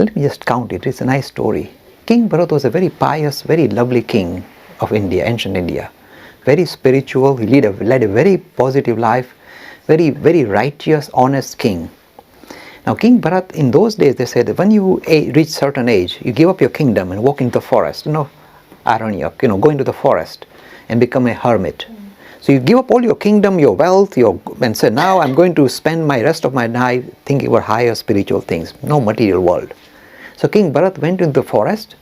let me just count it. It's a nice story. King Bharat was a very pious, very lovely king of India, ancient India. Very spiritual. He led a very positive life. Very, very righteous, honest king. Now, King Bharat, in those days, they said that when you reach certain age, you give up your kingdom and walk into the forest. Aranyak, go into the forest and become a hermit. So you give up all your kingdom, your wealth, and say, now I'm going to spend my rest of my life thinking about higher spiritual things, no material world. So King Bharat went into the forest.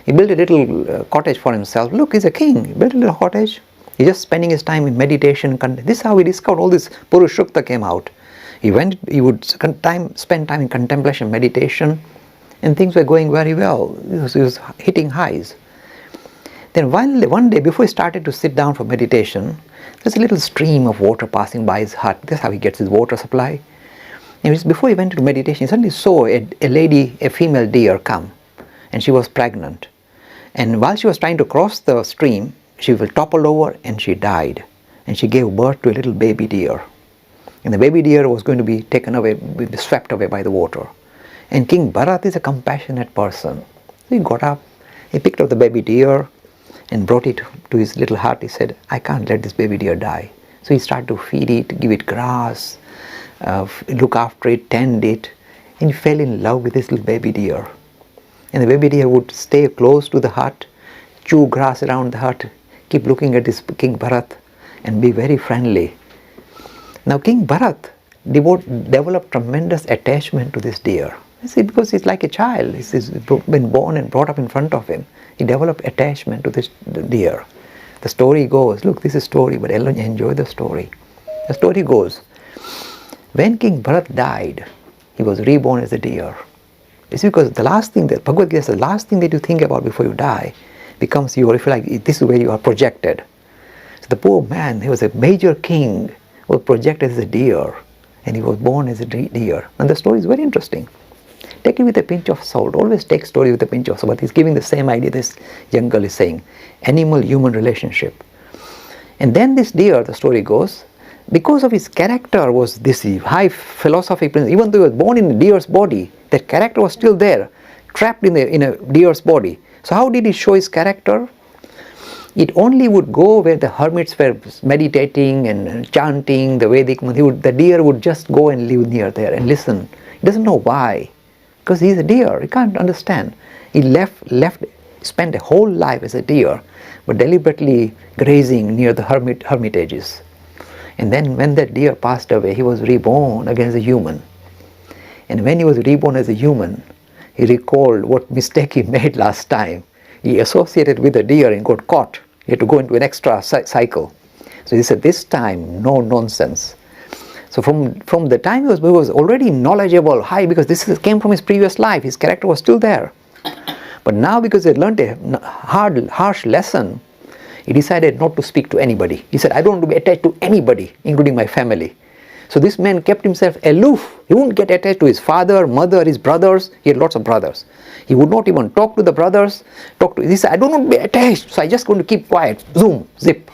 He built a little cottage for himself. Look, he's a king. He built a little cottage. He's just spending his time in meditation. This is how he discovered all this Purushukta came out. He would spend time in contemplation, meditation, and things were going very well. He was hitting highs. Then one day, before he started to sit down for meditation, there's a little stream of water passing by his hut. That's how he gets his water supply. And before he went into meditation, he suddenly saw a female deer come, and she was pregnant. And while she was trying to cross the stream, she toppled over and she died. And she gave birth to a little baby deer. And the baby deer was going to be taken away, swept away by the water. And King Bharat is a compassionate person. So he got up, he picked up the baby deer and brought it to his little hut. He said, I can't let this baby deer die. So he started to feed it, give it grass, look after it, tend it, and he fell in love with this little baby deer. And the baby deer would stay close to the hut, chew grass around the hut, keep looking at this King Bharat and be very friendly. Now King Bharat developed tremendous attachment to this deer. You see, because he's like a child. He's been born and brought up in front of him. He developed attachment to this deer. The story goes, look, this is a story, but enjoy the story. The story goes, when King Bharat died, he was reborn as a deer. It's because the last thing that Bhagavad Gita says, the last thing that you think about before you die becomes your, if you like, this is where you are projected. So the poor man, he was a major king, was projected as a deer, and he was born as a deer. And the story is very interesting. Take it with a pinch of salt. Always take story with a pinch of salt. But he's giving the same idea this young girl is saying. Animal-human relationship. And then this deer, the story goes, because of his character was this high philosophic principle, even though he was born in a deer's body, that character was still there, trapped in a deer's body. So how did he show his character? It only would go where the hermits were meditating and chanting the Vedic. The deer would just go and live near there and listen. He doesn't know why. Because he's a deer, he can't understand. He spent a whole life as a deer, but deliberately grazing near the hermitages. And then when that deer passed away, he was reborn again as a human. And when he was reborn as a human, he recalled what mistake he made last time. He associated with the deer and got caught. He had to go into an extra cycle. So he said, this time, no nonsense. So from the time he was already knowledgeable, high, because this came from his previous life. His character was still there. But now because he had learned a harsh lesson, he decided not to speak to anybody. He said, I don't want to be attached to anybody, including my family. So this man kept himself aloof. He wouldn't get attached to his father, mother, his brothers. He had lots of brothers. He would not even talk to the brothers. He said, I don't want to be attached, so I just going to keep quiet. Zoom, zip.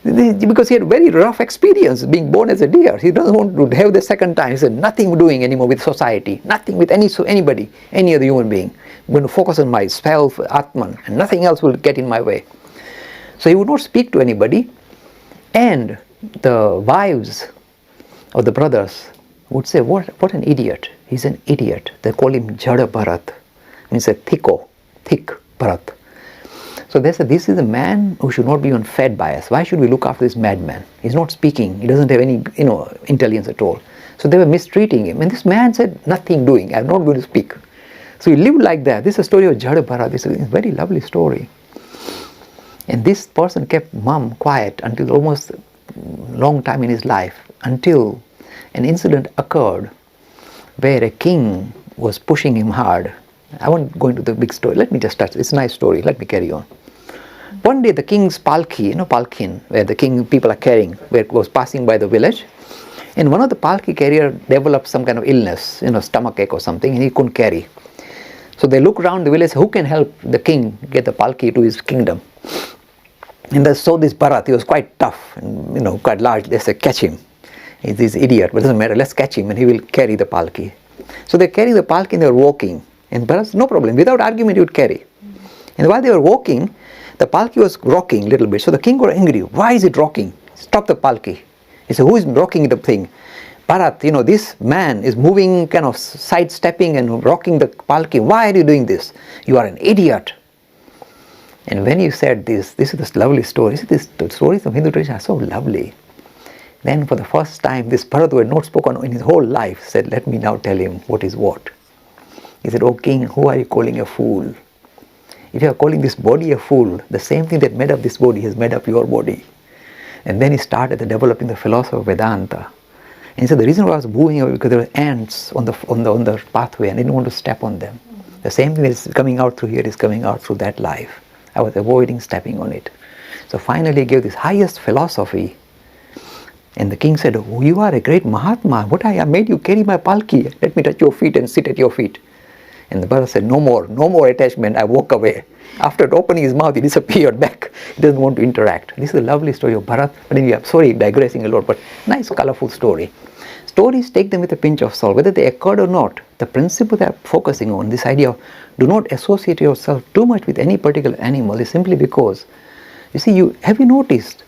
Because he had very rough experience being born as a deer. He doesn't want to have the second time. He said, nothing doing anymore with society, nothing with anybody, any other human being. I'm going to focus on myself, Atman, and nothing else will get in my way. So he would not speak to anybody, and the wives of the brothers would say, what an idiot. He's an idiot. They call him Jada Bharat. Means a thick Bharat. So they said, this is a man who should not be even fed by us. Why should we look after this madman? He's not speaking. He doesn't have any, intelligence at all. So they were mistreating him. And this man said, nothing doing. I'm not going to speak. So he lived like that. This is a story of Jada Bharat. This is a very lovely story. And this person kept mum quiet until almost a long time in his life, until an incident occurred where a king was pushing him hard. I won't go into the big story. Let me just touch. It's a nice story. Let me carry on. One day the king's palki, palkin, where the king people are carrying, where it was passing by the village, and one of the palki carrier developed some kind of illness, stomach ache or something, and he couldn't carry. So they look around the village, who can help the king get the palki to his kingdom? And they saw this Bharat. He was quite tough and quite large. They said, catch him. He's this idiot, but it doesn't matter. Let's catch him and he will carry the palki. So they carry the palki and they were walking. And Bharat said, no problem, without argument he would carry. And while they were walking, the palki was rocking a little bit. So the king got angry. Why is it rocking? Stop the palki. He said, who is rocking the thing? Bharat, this man is moving, kind of sidestepping and rocking the palki. Why are you doing this? You are an idiot. And when you said this is this lovely story. The stories of Hindu tradition are so lovely. Then for the first time, this Bharat, who had not spoken in his whole life, said, let me now tell him what is what. He said, oh king, who are you calling a fool? If you are calling this body a fool, the same thing that made up this body has made up your body. And then he started developing the philosophy of Vedanta. And he said, the reason why I was moving away because there were ants on the pathway and I didn't want to step on them. The same thing that is coming out through here is coming out through that life. I was avoiding stepping on it. So finally he gave this highest philosophy. And the king said, oh, you are a great Mahatma. What I made you carry my palki. Let me touch your feet and sit at your feet. And the Bharat said, no more attachment. I walk away. After opening his mouth, he disappeared back. He doesn't want to interact. This is a lovely story of Bharat. But anyway, I'm sorry, digressing a lot, but nice, colorful story. Stories, take them with a pinch of salt. Whether they occurred or not, the principle they're focusing on, this idea of do not associate yourself too much with any particular animal, is simply because, you see, have you noticed,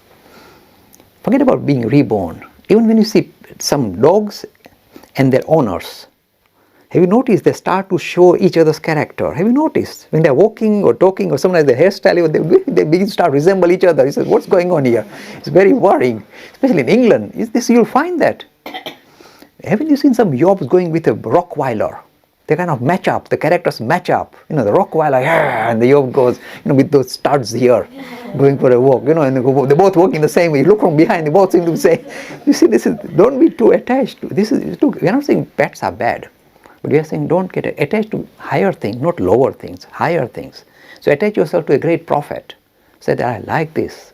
forget about being reborn, even when you see some dogs and their owners, have you noticed they start to show each other's character? Have you noticed? When they're walking or talking or sometimes their hairstyle, they begin to start resemble each other. He says, what's going on here? It's very worrying, especially in England. You'll find that. Haven't you seen some yobs going with a Rottweiler? They kind of match up, the characters match up. The Rottweiler, and the yob goes, with those studs here, going for a walk, and they both walk in the same way. You look from behind, they both seem to say, you see, don't be too attached. We're not saying pets are bad. But we are saying don't get attached to higher things, not lower things, higher things. So attach yourself to a great prophet. Say that I like this.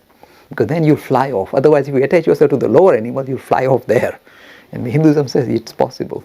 Because then you fly off. Otherwise, if you attach yourself to the lower animal, you fly off there. And Hinduism says it's possible.